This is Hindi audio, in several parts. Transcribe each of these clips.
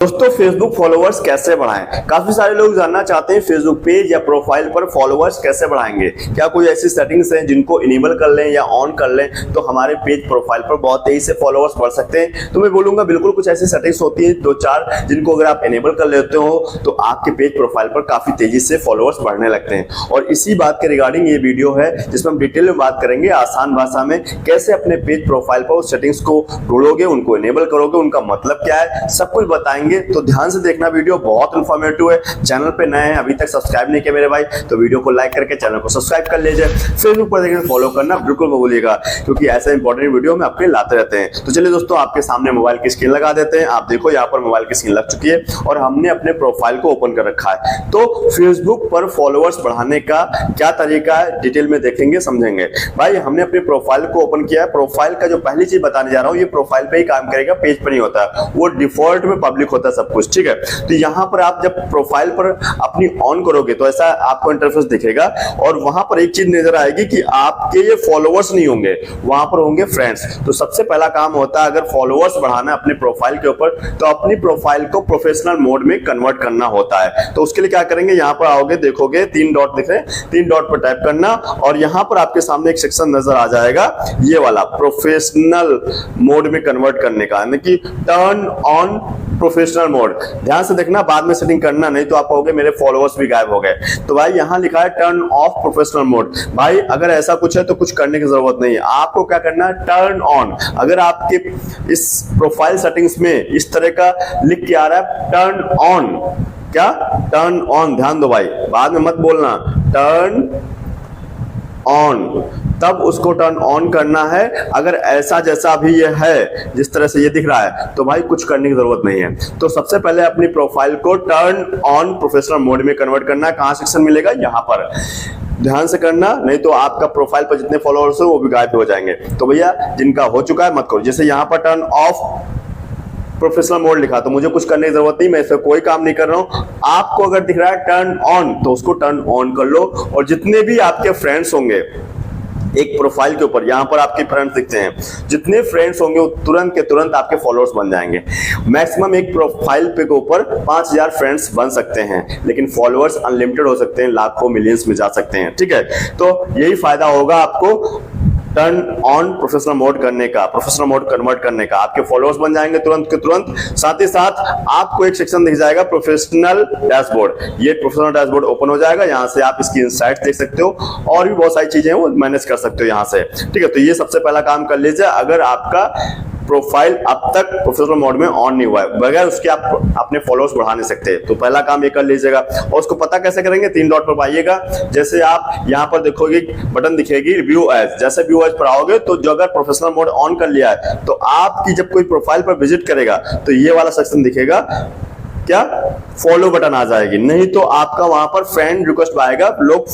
दोस्तों फेसबुक फॉलोअर्स कैसे बढ़ाएं? काफी सारे लोग जानना चाहते हैं फेसबुक पेज या प्रोफाइल पर फॉलोअर्स कैसे बढ़ाएंगे। क्या कोई ऐसी सेटिंग्स हैं जिनको इनेबल कर लें या ऑन कर लें तो हमारे पेज प्रोफाइल पर बहुत तेजी से फॉलोअर्स बढ़ सकते हैं? तो मैं बोलूंगा बिल्कुल कुछ ऐसी सेटिंग्स होती है दो चार जिनको अगर आप इनेबल कर लेते हो तो आपके पेज प्रोफाइल पर काफी तेजी से फॉलोअर्स बढ़ने लगते हैं। और इसी बात के रिगार्डिंग ये वीडियो है जिसमें हम डिटेल में बात करेंगे आसान भाषा में कैसे अपने पेज प्रोफाइल पर उस सेटिंग्स को ढूंढोगे, उनको इनेबल करोगे, उनका मतलब क्या है, सब कुछ बताएंगे। तो ध्यान से देखना, वीडियो बहुत इंफॉर्मेटिव है। चैनल पे नए हैं, अभी तक सब्सक्राइब नहीं किया मेरे भाई तो वीडियो को लाइक करके चैनल को सब्सक्राइब कर लीजिए। फेसबुक पर देखना फॉलो करना बिल्कुल मत भूलिएगा क्योंकि ऐसा इंपॉर्टेंट वीडियो हम आपके लाते रहते हैं। तो चलिए दोस्तों आपके सामने मोबाइल की स्क्रीन लगा देते हैं। आप देखो यहाँ पर मोबाइल की स्क्रीन लग चुकी है और हमने अपने प्रोफाइल को ओपन कर रखा है। तो फेसबुक पर फॉलोअर्स बढ़ाने का क्या तरीका है डिटेल में देखेंगे, समझेंगे। भाई हमने अपने प्रोफाइल को ओपन किया है। प्रोफाइल का जो पहली चीज बताने जा रहा हूँ ये प्रोफाइल पे ही काम करेगा, पेज पर नहीं होता है। वो डिफॉल्ट में पब्लिक होता है सब कुछ, ठीक है। तो यहाँ पर आप जब प्रोफाइल पर अपनी ऑन करोगे तो ऐसा आपको इंटरफेस दिखेगा और वहां पर एक चीज नजर आएगी कि आपके ये फॉलोअर्स नहीं होंगे, वहां पर होंगे फ्रेंड्स। तो सबसे पहला काम होता है अगर फॉलोअर्स बढ़ाना है अपने प्रोफाइल के ऊपर तो अपनी प्रोफाइल को प्रोफेशनल मोड में कन्वर्ट करना होता है। तो उसके लिए क्या करेंगे, यहाँ पर आओगे, देखोगे 3 डॉट दिख रहे हैं, 3 डॉट पर टाइप करना और यहाँ पर आपके सामने एक सेक्शन नजर आ जाएगा ये वाला प्रोफेशनल मोड में कन्वर्ट करने का, यानी कि टर्न ऑन प्रोफेशनल मोड। ध्यान से देखना, बाद में सेटिंग करना, नहीं तो आप कहोगे मेरे फॉलोअर्स भी गायब हो गए। तो भाई यहाँ लिखा है टर्न ऑफ प्रोफेशनल मोड। भाई अगर ऐसा कुछ है तो कुछ करने की जरूरत नहीं है, आपको क्या करना है टर्न ऑन। अगर आपके इस प्रोफाइल सेटिंग्स में इस तरह का लिख के आ रहा है टर्न ऑन, क्या टर्न ऑन, ध्यान दो भाई, बाद में मत बोलना टर्न ऑन, तब उसको टर्न ऑन करना है। अगर ऐसा जैसा भी ये है जिस तरह से ये दिख रहा है तो भाई कुछ करने की जरूरत नहीं है। तो सबसे पहले अपनी प्रोफाइल को टर्न ऑन प्रोफेशनल मोड में कन्वर्ट करना है। कहां सेक्शन मिलेगा, यहाँ पर ध्यान से करना, नहीं तो आपका प्रोफाइल पर जितने फॉलोअर्स हो वो भी गायब हो जाएंगे। तो भैया जिनका हो चुका है मत करो। जैसे यहाँ पर टर्न ऑफ प्रोफेशनल मोड लिखा तो मुझे कुछ करने की जरूरत नहीं, मैं इसमें कोई काम नहीं कर रहा हूं। आपको अगर दिख रहा है टर्न ऑन तो उसको टर्न ऑन कर लो और जितने भी आपके फ्रेंड्स होंगे एक प्रोफाइल के ऊपर, यहाँ पर आपके फ्रेंड्स दिखते हैं, जितने फ्रेंड्स होंगे वो तुरंत के तुरंत आपके फॉलोअर्स बन जाएंगे। मैक्सिमम एक प्रोफाइल पे के ऊपर 5000 फ्रेंड्स बन सकते हैं, लेकिन फॉलोअर्स अनलिमिटेड हो सकते हैं, लाखों मिलियंस में जा सकते हैं, ठीक है। तो यही फायदा होगा आपको टर्न ऑन प्रोफेशनल मोड करने का, प्रोफेशनल मोड कन्वर्ट करने का। आपके फॉलोअर्स बन जाएंगे तुरंत के तुरंत। साथ ही साथ आपको एक सेक्शन दिख जाएगा प्रोफेशनल डैशबोर्ड। ये प्रोफेशनल डैशबोर्ड ओपन हो जाएगा, यहाँ से आप इसकी इनसाइट्स देख सकते हो और भी बहुत सारी चीजें हैं वो मैनेज कर सकते हो यहाँ से, ठीक है। तो ये सबसे पहला काम कर लीजिए अगर आपका प्रोफाइल अब तक प्रोफेशनल मोड में ऑन नहीं हुआ है, बगैर उसके आप अपने फॉलोअर्स बढ़ा नहीं सकते। तो पहला काम ये कर लीजिएगा। और उसको पता कैसे करेंगे, 3 डॉट पर पाइएगा। जैसे आप यहाँ पर देखोगे बटन दिखेगी व्यू एज, जैसे व्यू एज पर आओगे तो जो अगर प्रोफेशनल मोड ऑन कर लिया है तो आपकी जब कोई प्रोफाइल पर विजिट करेगा तो ये वाला सेक्शन दिखेगा, क्या फॉलो बटन आ जाएगी, नहीं तो आपका वहां पर फ्रेंड रिक्वेस्ट आएगा, लोग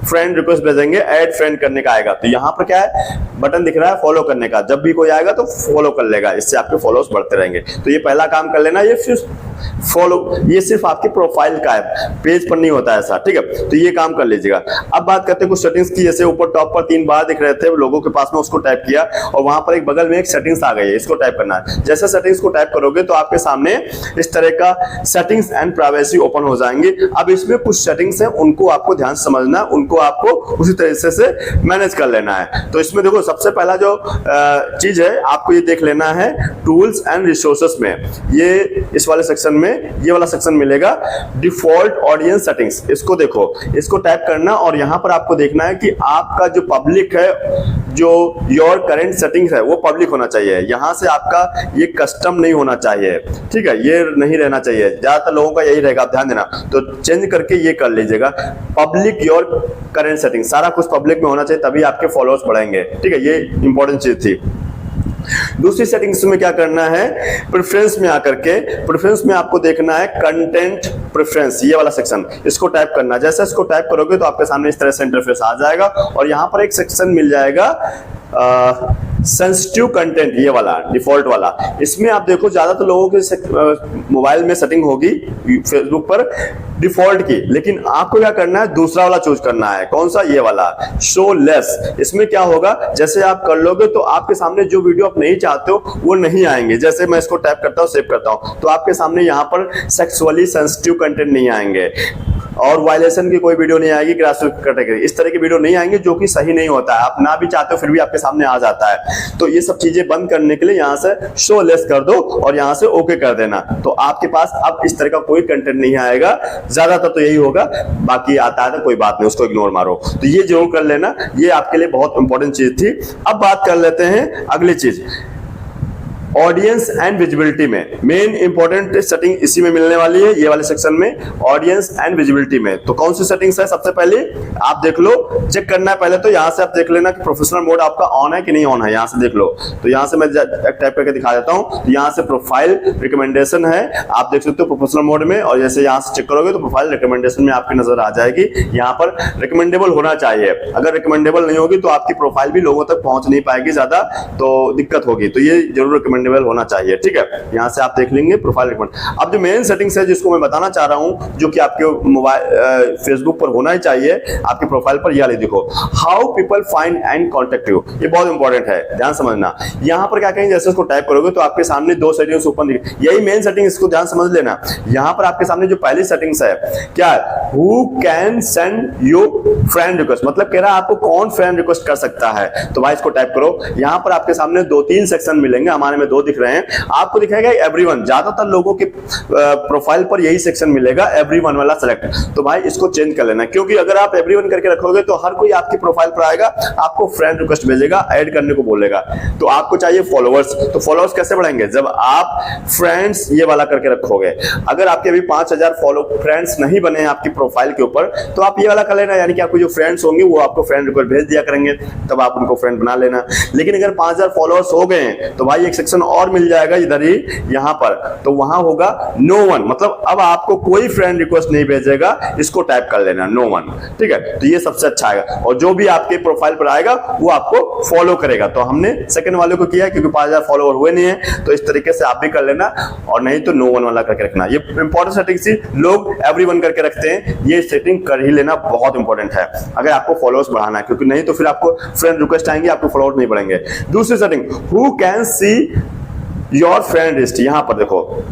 फ्रेंड रिक्वेस्ट भेजेंगे, ऐड फ्रेंड करने का आएगा। तो यहाँ पर क्या है बटन दिख रहा है फॉलो करने का, जब भी कोई आएगा तो फॉलो कर लेगा, इससे आपके फॉलोअर्स बढ़ते रहेंगे। तो ये पहला काम कर लेना। ये सिर्फ फॉलो, ये सिर्फ आपके प्रोफाइल का है, पेज पर नहीं होता ऐसा, ठीक है। तो ये काम कर लीजिएगा। अब बात करते हैं कुछ सेटिंग्स की। जैसे ऊपर टॉप पर 3 बार दिख रहे थे लोगों के पास में, उसको टाइप किया और वहां पर एक बगल में एक सेटिंग्स आ गई है, इसको टाइप करना है। जैसे सेटिंग्स को टाइप करोगे तो आपके सामने इस तरह का सेटिंग्स एंड प्राइवेसी ओपन हो जाएंगे। अब इसमें कुछ सेटिंग्स हैं उनको आपको ध्यान से समझना है, उनको आपको उसी तरीके से मैनेज कर लेना है। तो इसमें देखो सबसे पहला जो चीज है आपको ये देख लेना है टूल्स एंड रिसोर्सेस में, ये इस वाले सेक्शन में ये वाला सेक्शन मिलेगा डिफॉल्ट ऑडियंस सेटिंग्स। इसको देखो, इसको टाइप करना और यहां पर आपको देखना है कि आपका जो पब्लिक है, जो योर करंट सेटिंग्स है वो पब्लिक होना चाहिए। यहां से आपका ये कस्टम नहीं होना चाहिए, ठीक है, ये नहीं रहना चाहिए। ज्यादातर लोगों का यही रहेगा, ध्यान देना। तो चेंज करके ये कर लीजिएगा पब्लिक योर करंट सेटिंग, सारा कुछ पब्लिक में होना चाहिए तभी आपके फॉलोअर्स बढ़ेंगे, ठीक है। ये इंपॉर्टेंट चीज थी। दूसरी सेटिंग्स में क्या करना है, प्रेफरेंस में आकर के प्रेफरेंस में आपको देखना है कंटेंट प्रेफरेंस, ये वाला सेक्शन, इसको टाइप करना। जैसे इसको टाइप करोगे तो आपके सामने इस तरह से इंटरफेस आ जाएगा और यहाँ पर एक सेक्शन मिल जाएगा सेंसिटिव कंटेंट, ये वाला डिफॉल्ट वाला, इसमें आप देखो ज्यादातर लोगों के मोबाइल में सेटिंग होगी फेसबुक पर डिफॉल्ट की, लेकिन आपको क्या करना है, दूसरा वाला चूज करना है। कौन सा? ये वाला, शो लेस। इसमें क्या होगा, जैसे आप कर लोगे तो आपके सामने जो वीडियो आप नहीं चाहते हो वो नहीं आएंगे। जैसे मैं इसको टैप करता हूँ, सेव करता हूँ, तो आपके सामने यहाँ पर सेक्सुअली सेंसिटिव कंटेंट नहीं आएंगे और वायलेशन की कोई वीडियो नहीं आएगी, क्रॉस कैटेगरी, इस तरह की वीडियो नहीं आएंगे, जो कि सही नहीं होता है। आप ना भी चाहते हो फिर भी आपके सामने आ जाता है। तो ये सब चीजें बंद करने के लिए यहाँ से शो लेस कर दो और यहाँ से ओके कर देना, तो आपके पास अब इस तरह का कोई कंटेंट नहीं आएगा। ज्यादातर तो यही होगा, बाकी आता है तो कोई बात नहीं, उसको इग्नोर मारो। तो ये जरूर कर लेना, ये आपके लिए बहुत इंपॉर्टेंट चीज थी। अब बात कर लेते हैं अगली चीज, ऑडियंस एंड विजिबिलिटी में। मेन इंपॉर्टेंट सेटिंग इसी में मिलने वाली है, ये वाले सेक्शन में, ऑडियंस एंड विजिबिलिटी में। तो कौन सी सेटिंग्स है? सबसे पहले आप देख लो, चेक करना है पहले तो यहाँ से आप देख लेना कि प्रोफेशनल मोड आपका ऑन है कि नहीं ऑन है, यहाँ से देख लो। तो यहाँ से मैं टाइप करके दिखा देता हूँ, तो यहाँ से प्रोफाइल रिकमेंडेशन है, आप देख सकते हो प्रोफेशनल मोड में, और जैसे यहाँ से चेक करोगे तो प्रोफाइल रिकमेंडेशन में आपकी नजर आ जाएगी। यहाँ पर रिकमेंडेबल होना चाहिए, अगर रिकमेंडेबल नहीं होगी तो आपकी प्रोफाइल भी लोगों तक पहुंच नहीं पाएगी ज्यादा, तो दिक्कत होगी। तो ये जरूर रिकमेंडेबल होना चाहिए, ठीक है। यहां से आप देख लेंगे प्रोफाइल रिकमेंड। अब जो मेन सेटिंग्स है जिसको मैं बताना चाह रहा हूं, जो कि आपके मोबाइल फेसबुक पर होना ही चाहिए आपके प्रोफाइल पर, यह देखो, how people find and contact you. ये बहुत इंपॉर्टेंट है, ध्यान समझना। यहां पर क्या कहेंगे, जैसे इसको टाइप करोगे तो आपके सामने दो सेटिंग्स ओपन दिखे, यही मेन सेटिंग, इसको ध्यान समझ लेना। यहां पर आपके सामने जो पहली सेटिंग्स है क्या है, who can send you friend request, मतलब कह रहा है आपको कौन फ्रेंड रिक्वेस्ट कर सकता है। तो भाई इसको टाइप करो, यहां पर आपके सामने 2-3 सेक्शन मिलेंगे, हमारे में 2 दिख रहे हैं, आपको दिखाएगा एवरीवन। ज्यादातर लोगों के प्रोफाइल पर यही सेक्शन मिलेगा, एवरीवन वाला सेलेक्ट। तो भाई इसको चेंज कर लेना, क्योंकि अगर आप एवरीवन करके रखोगे तो हर कोई आपकी प्रोफाइल पर आएगा, आपको फ्रेंड रिक्वेस्ट भेजेगा, ऐड करने को बोलेगा। तो आपको चाहिए फॉलोअर्स, तो फॉलोअर्स कैसे बढ़ाएंगे, जब आप फ्रेंड्स ये वाला करके रखोगे। अगर आपके अभी 5000 फॉलो फ्रेंड्स नहीं बने हैं आपकी प्रोफाइल के ऊपर, तो आप ये वाला कर लेना, यानी कि आपको जो फ्रेंड्स होंगे वो आपको फ्रेंड रिक्वेस्ट भेज दिया करेंगे, तब आप उनको फ्रेंड बना लेना। लेकिन अगर 5000 फॉलोअर्स हो गए तो भाई एक सेक्शन और मिल जाएगा इधर ही, यहां पर, तो वहां होगा नो वन, मतलब अब आपको कोई फ्रेंड रिक्वेस्ट नहीं भेजेगा, इसको टाइप कर लेना, नो वन, ठीक है। तो ये सबसे अच्छा है, और जो भी आपके प्रोफाइल पर आएगा वो आपको फॉलो करेगा। तो हमने सेकंड वाले को किया क्योंकि 5000 फॉलोअर हुए नहीं है, तो इस तरीके से आप भी कर लेना, और नहीं तो नो वन वाला करके रखना। ये इंपॉर्टेंट सेटिंग थी, लोग एवरीवन करके रखते हैं, ये सेटिंग कर ही लेना, बहुत इंपॉर्टेंट है अगर आपको फॉलोअर्स बढ़ाना है, क्योंकि नहीं तो फिर आपको फ्रेंड रिक्वेस्ट आएंगे, आपको फॉलोअर्स नहीं बढ़ेंगे। दूसरी setting, who can see your friend list, यहां पर देखो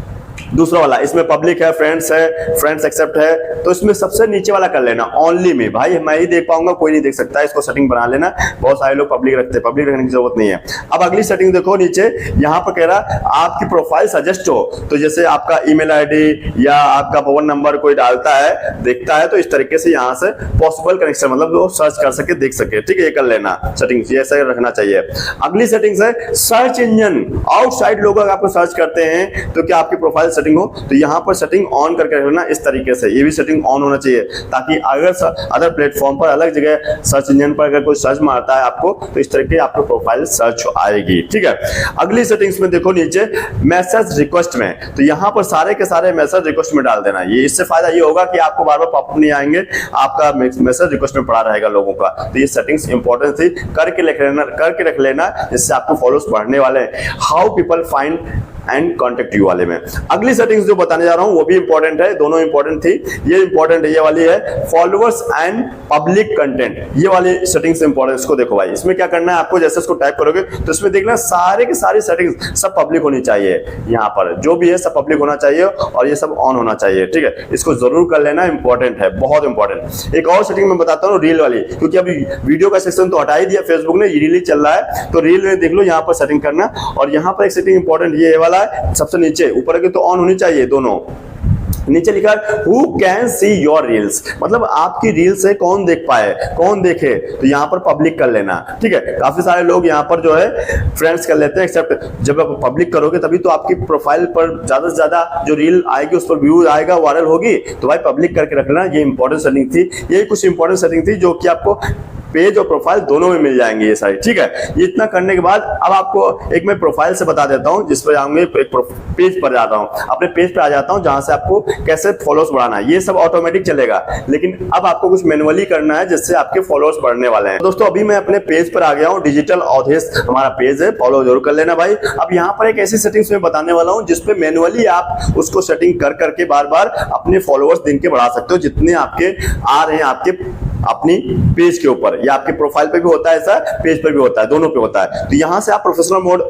दूसरा वाला, इसमें पब्लिक है, फ्रेंड्स है, फ्रेंड्स एक्सेप्ट है, तो इसमें सबसे नीचे वाला कर लेना, ओनली में। भाई मैं ही देख पाऊंगा, कोई नहीं देख सकता, इसको सेटिंग बना लेना। बहुत सारे लोग पब्लिक रखते हैं, पब्लिक रखने की जरूरत नहीं है। अब अगली सेटिंग देखो नीचे, यहाँ पर कह रहा आपकी प्रोफाइल सजेस्ट हो, तो जैसे आपका ईमेल आईडी या आपका फोन नंबर कोई डालता है, देखता है, तो इस तरीके से यहाँ से पॉसिबल कनेक्शन, मतलब वो सर्च कर सके, देख सके, ठीक है। ये कर लेना सेटिंग, ये ऐसा रखना चाहिए। अगली सेटिंग है सर्च इंजन, आउटसाइड लोग अगर आपको सर्च करते हैं तो क्या आपकी प्रोफाइल सेटिंग हो, तो यहां पर सेटिंग ऑन करके रखना इस तरीके से, ये भी सेटिंग ऑन होना चाहिए, ताकि अगर अदर प्लेटफॉर्म पर, अलग जगह सर्च इंजन पर अगर कोई सर्च मारता है आपको, तो इस तरीके आपको प्रोफाइल सर्च आएगी, ठीक है। अगली सेटिंग्स में देखो नीचे मैसेज रिक्वेस्ट में, तो यहां पर सारे के सारे मैसेज रिक्वेस्ट में डाल देना। ये इससे फायदा ये होगा कि आपको बार बार पॉपअप नहीं आएंगे, आपका मैसेज रिक्वेस्ट में पड़ा रहेगा लोगों का। तो ये सेटिंग्स इंपॉर्टेंट थी, करके रख लेना, जिससे आपको फॉलोअर्स बढ़ने वाले हैं। How people find and contact you वाले में अगली सेटिंग्स जो बताने जा रहा हूं वो भी इंपॉर्टेंट है, दोनों इंपॉर्टेंट थी। ये इंपॉर्टेंट है, ये वाली है फॉलोअर्स एंड पब्लिक कंटेंट, ये वाली सेटिंग्स इंपॉर्टेंट। इसको देखो भाई, इसमें क्या करना है आपको, जैसे इसको टाइप करोगे तो इसमें देखना सारे के सारी सेटिंग्स सब पब्लिक होनी चाहिए, यहाँ पर जो भी है सब पब्लिक होना चाहिए और ये सब ऑन होना चाहिए, ठीक है। इसको जरूर कर लेना, इंपॉर्टेंट है, बहुत इंपॉर्टेंट। एक और सेटिंग मैं बताता हूँ रील वाली, क्योंकि अभी वीडियो का सेक्शन तो हटा ही दिया फेसबुक ने, रील ही चल रहा है, तो रील में देख लो, यहाँ पर सेटिंग करना। और यहाँ पर एक सेटिंग इंपॉर्टेंट ये वाला है, सबसे नीचे, ऊपर के तो ऑन होनी चाहिए दोनों। नीचे लिखा है who can see your reels, मतलब आपकी रील से कौन देख पाए, कौन देखे, तो यहाँ पर पब्लिक कर लेना, ठीक है। काफी सारे लोग यहाँ पर जो है फ्रेंड्स कर लेते हैं, एक्सेप्ट जब आप पब्लिक करोगे तभी तो आपकी प्रोफाइल पर ज्यादा से ज्यादा जो रील आएगी उस पर व्यू आएगा, वायरल होगी। तो भाई पब्लिक करके रखना, ये इंपॉर्टेंट सेटिंग थी। ये कुछ इंपॉर्टेंट सेटिंग थी जो कि आपको पेज और प्रोफाइल दोनों में मिल जाएंगे ये सारी, ठीक है। ये इतना करने के बाद अब आपको एक मैं प्रोफाइल से बता देता हूं, जिस पर जाऊंगे एक पेज पर जाता हूं, अपने पेज पर आ जाता हूं जहां से आपको कैसे फॉलोअर्स बढ़ाना है। ये सब ऑटोमेटिक चलेगा, लेकिन अब आपको कुछ मैनुअली करना है जिससे आपके फॉलोअर्स बढ़ने वाले हैं। दोस्तों अभी मैं अपने पेज पर आ गया हूं, डिजिटल अवधेश हमारा पेज है, फॉलो जरूर कर लेना भाई। अब यहाँ पर एक ऐसी सेटिंग्स मैं बताने वाला हूं जिसपे मैनुअली आप उसको सेटिंग कर करके बार बार अपने फॉलोअर्स दिन के बढ़ा सकते हो, जितने आपके आ रहे हैं आपके अपनी पेज के ऊपर, या आपके प्रोफाइल पे भी होता है ऐसा, पेज पर भी होता है, दोनों पे होता है। तो यहां से आप प्रोफेशनल मोड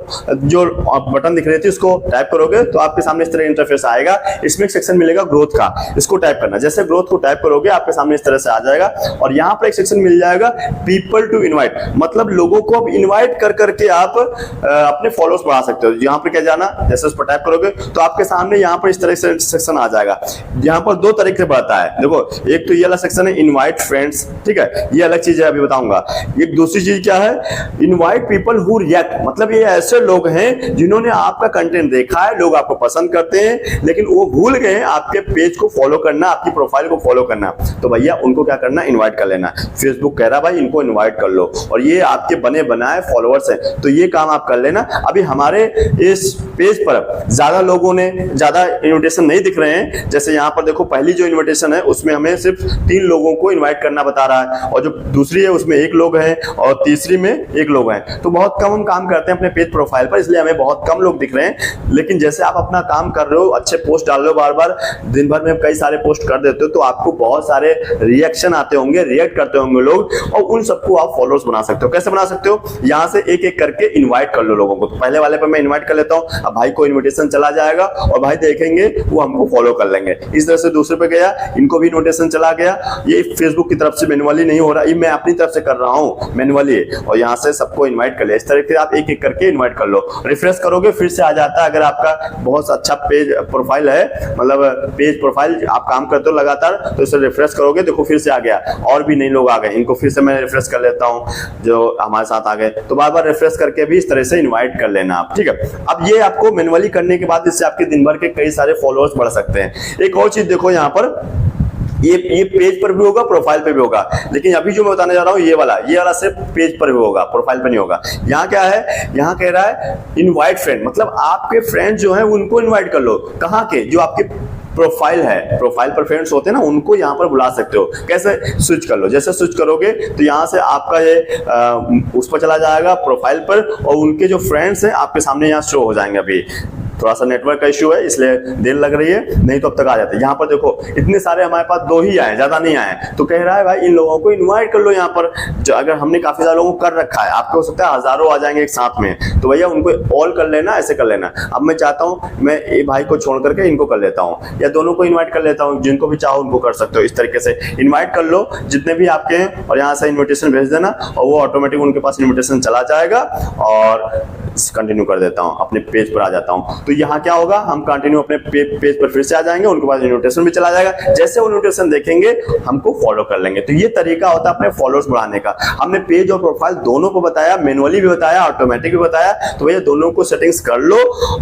जो बटन दिख रहे थे उसको टाइप करोगे तो आपके सामने इस तरह इंटरफेस आएगा। इसमें एक सेक्शन मिलेगा ग्रोथ का, इसको टाइप करना। जैसे ग्रोथ को टाइप करोगे आपके सामने इस तरह से आ जाएगा, और यहाँ पर एक सेक्शन मिल जाएगा पीपल टू इनवाइट, मतलब लोगों को अब इनवाइट कर करके आप अपने फॉलोअर्स बढ़ा सकते हो। यहाँ पर क्या जाना, जैसे उस पर टाइप करोगे तो आपके सामने यहाँ पर इस तरह से सेक्शन आ जाएगा। यहाँ पर दो तरीके से बढ़ता है, देखो एक तो ये वाला सेक्शन है इनवाइट फ्रेंड्स, ठीक है, ये अलग चीज है, अभी बताऊंगा। एक दूसरी चीज क्या है, इनवाइट पीपल हु रिएक्ट, मतलब ये ऐसे लोग हैं जिन्होंने आपका कंटेंट देखा है, लोग आपको पसंद करते हैं, लेकिन वो भूल गए आपके पेज को फॉलो करना, आपकी प्रोफाइल को फॉलो करना। तो भैया उनको क्या करना, इनवाइट कर लेना। फेसबुक कह रहा भाई इनको इनवाइट कर लो, और ये आपके बने बनाए फॉलोअर्स हैं, तो ये काम आप कर लेना। अभी हमारे इस पेज पर ज्यादा लोगों ने ज्यादा इन्विटेशन नहीं दिख रहे हैं। जैसे यहाँ पर देखो पहली जो इन्विटेशन है उसमें हमें सिर्फ 3 लोगों को इनवाइट करना बता रहा है, और जो दूसरी है उसमें 1 लोग हैं, और तीसरी में 1 लोग हैं। तो बहुत कम हम काम करते हैं अपने पेज प्रोफाइल पर, इसलिए हमें बहुत कम लोग दिख रहे हैं। लेकिन जैसे आप अपना काम कर रहे हो, अच्छे पोस्ट डाल रहे हो, बार बार दिन भर में कई सारे पोस्ट कर देते हो, तो आपको बहुत सारे रिएक्शन आते होंगे, रिएक्ट करते होंगे लोग, और उन सबको आप फॉलोअर्स बना सकते हो। कैसे बना सकते हो, यहाँ से एक एक करके इन्वाइट कर लो लोगों को। तो पहले वाले पर मैं इन्वाइट कर लेता हूँ, अब भाई को इन्विटेशन चला जाएगा और भाई देखेंगे वो हमको फॉलो कर लेंगे। इस तरह से दूसरे पे गया, इनको भी इन्विटेशन चला गया। ये फेसबुक की तरफ से मैनुअली नहीं हो रहा, ये मैं अपनी तरफ से कर रहा हूँ मैनुअली, और यहाँ से सबको इनवाइट कर ले। इस तरह से आप एक एक करके इनवाइट कर लो। रिफ्रेश करोगे फिर से आ जाता है। अगर आपका बहुत अच्छा पेज प्रोफाइल है, मतलब पेज प्रोफाइल आप काम करते हो लगातार, तो इसे रिफ्रेश करोगे, देखो फिर से आ गया, और भी नए लोग आ गए। इनको फिर से मैं रिफ्रेश कर लेता हूँ जो हमारे साथ आ गए। तो बार बार रिफ्रेश करके भी इस तरह से इनवाइट कर लेना आप, ठीक है। अब ये आपको मैनुअली करने के बाद इससे आपके दिन भर के कई सारे फॉलोअर्स बढ़ सकते हैं। एक और चीज देखो, यहाँ पर ये पेज पर भी होगा, प्रोफाइल पे भी होगा, लेकिन अभी जो मैं बताने जा रहा हूँ ये वाला सिर्फ पेज पर भी होगा, प्रोफाइल पर नहीं होगा। यहाँ क्या है, यहाँ कह रहा है इनवाइट फ्रेंड, मतलब आपके फ्रेंड जो है उनको इनवाइट कर लो। कहाँ के, जो आपके प्रोफाइल है, प्रोफाइल पर फ्रेंड्स होते हैं ना, उनको यहाँ पर बुला सकते हो। कैसे, स्विच कर लो। जैसे स्विच करोगे तो यहाँ से आपका ये उस पर चला जाएगा प्रोफाइल पर, और उनके जो फ्रेंड्स हैं आपके सामने यहाँ शो हो जाएंगे। अभी थोड़ा सा नेटवर्क का इश्यू है इसलिए देर लग रही है, नहीं तो अब तक आ जाते। यहाँ पर देखो इतने सारे हमारे पास 2 ही आए, ज्यादा नहीं आए। तो कह रहा है भाई इन लोगों को इनवाइट कर लो। यहाँ पर जो अगर हमने काफी सारे लोगों को कर रखा है, आपको हो सकता है हजारों आ जाएंगे एक साथ में, तो भैया उनको ऑल कर लेना, ऐसे कर लेना। अब मैं चाहता हूँ मैं ये भाई को छोड़ करके इनको कर लेता हूँ, या दोनों को इन्वाइट कर लेता हूँ, जिनको भी चाहो उनको कर सकते हो। इस तरीके से इन्वाइट कर लो जितने भी आपके हैं, और यहाँ से इन्विटेशन भेज देना, और वो ऑटोमेटिक उनके पास इन्विटेशन चला जाएगा। और कंटिन्यू कर देता हूं, अपने पेज पर आ जाता हूं। तो यहाँ क्या होगा, हम कंटिन्यू अपने पेज पर फिर से आ जाएंगे, उनके पास इन्विटेशन भी चला जाएगा। जैसे वो इन्विटेशन देखेंगे हमको फॉलो कर लेंगे। तो ये तरीका होता है अपने फॉलोअर्स बढ़ाने का। हमने पेज और प्रोफाइल दोनों को बताया, मैनुअली भी बताया, ऑटोमेटिक भी बताया। तो भैया दोनों को सेटिंग्स कर लो,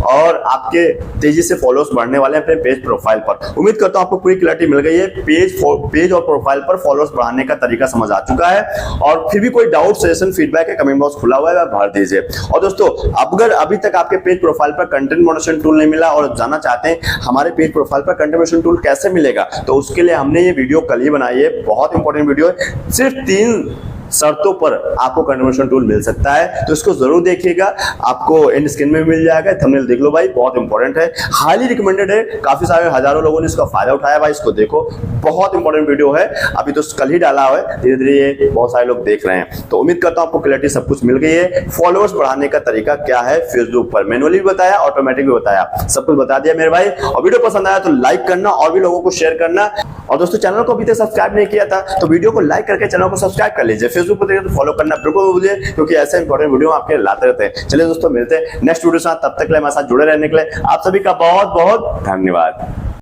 और आपके तेजी से फॉलोअर्स बढ़ने वाले हैं अपने पेज प्रोफाइल पर। उम्मीद करता हूं आपको पूरी क्लैरिटी मिल गई है। पेज और प्रोफाइल पर फॉलोअर्स बढ़ाने का तरीका समझ आ चुका है। और फिर भी कोई डाउट, सजेशन, फीडबैक है, कमेंट बॉक्स खुला हुआ है, भर दीजिए। और दोस्तों अगर अभी तक आपके पेज प्रोफाइल पर कंटेंट मॉडरेशन टूल नहीं मिला और जानना चाहते हैं हमारे पेज प्रोफाइल पर कंटेंट मॉडरेशन टूल कैसे मिलेगा, तो उसके लिए हमने ये वीडियो कल ही बनाई है। बहुत इंपॉर्टेंट वीडियो है, सिर्फ 3 शर्तों पर आपको कन्वर्शन टूल मिल सकता है। तो इसको जरूर देखिएगा, आपको एंड स्क्रीन में मिल जाएगा। थंबनेल देख लो भाई, बहुत इंपॉर्टेंट है, हाईली रिकमेंडेड है। काफी सारे हजारों लोगों ने इसका फायदा उठाया भाई, इसको देखो, बहुत इंपॉर्टेंट वीडियो है। अभी तो कल ही डाला हुआ है, धीरे धीरे ये बहुत सारे लोग देख रहे हैं। तो उम्मीद करता हूं आपको क्लैरिटी सब कुछ मिल गई है। फॉलोअर्स बढ़ाने का तरीका क्या है फेसबुक पर, मैनुअली भी बताया, ऑटोमेटिक भी बताया, सब कुछ बता दिया मेरे भाई। और वीडियो पसंद आया तो लाइक करना और भी लोगों को शेयर करना। और दोस्तों चैनल को अभी तक सब्सक्राइब नहीं किया था तो वीडियो को लाइक करके चैनल को सब्सक्राइब कर लीजिए। फेसबुक पर तो फॉलो करना बिल्कुल मत भूलिए, क्योंकि ऐसे इंपॉर्टेंट वीडियो आपके लाते रहते हैं। चलिए दोस्तों मिलते हैं नेक्स्ट वीडियो के साथ, तब तक के लिए हमारे साथ जुड़े रहने के लिए आप सभी का बहुत बहुत धन्यवाद।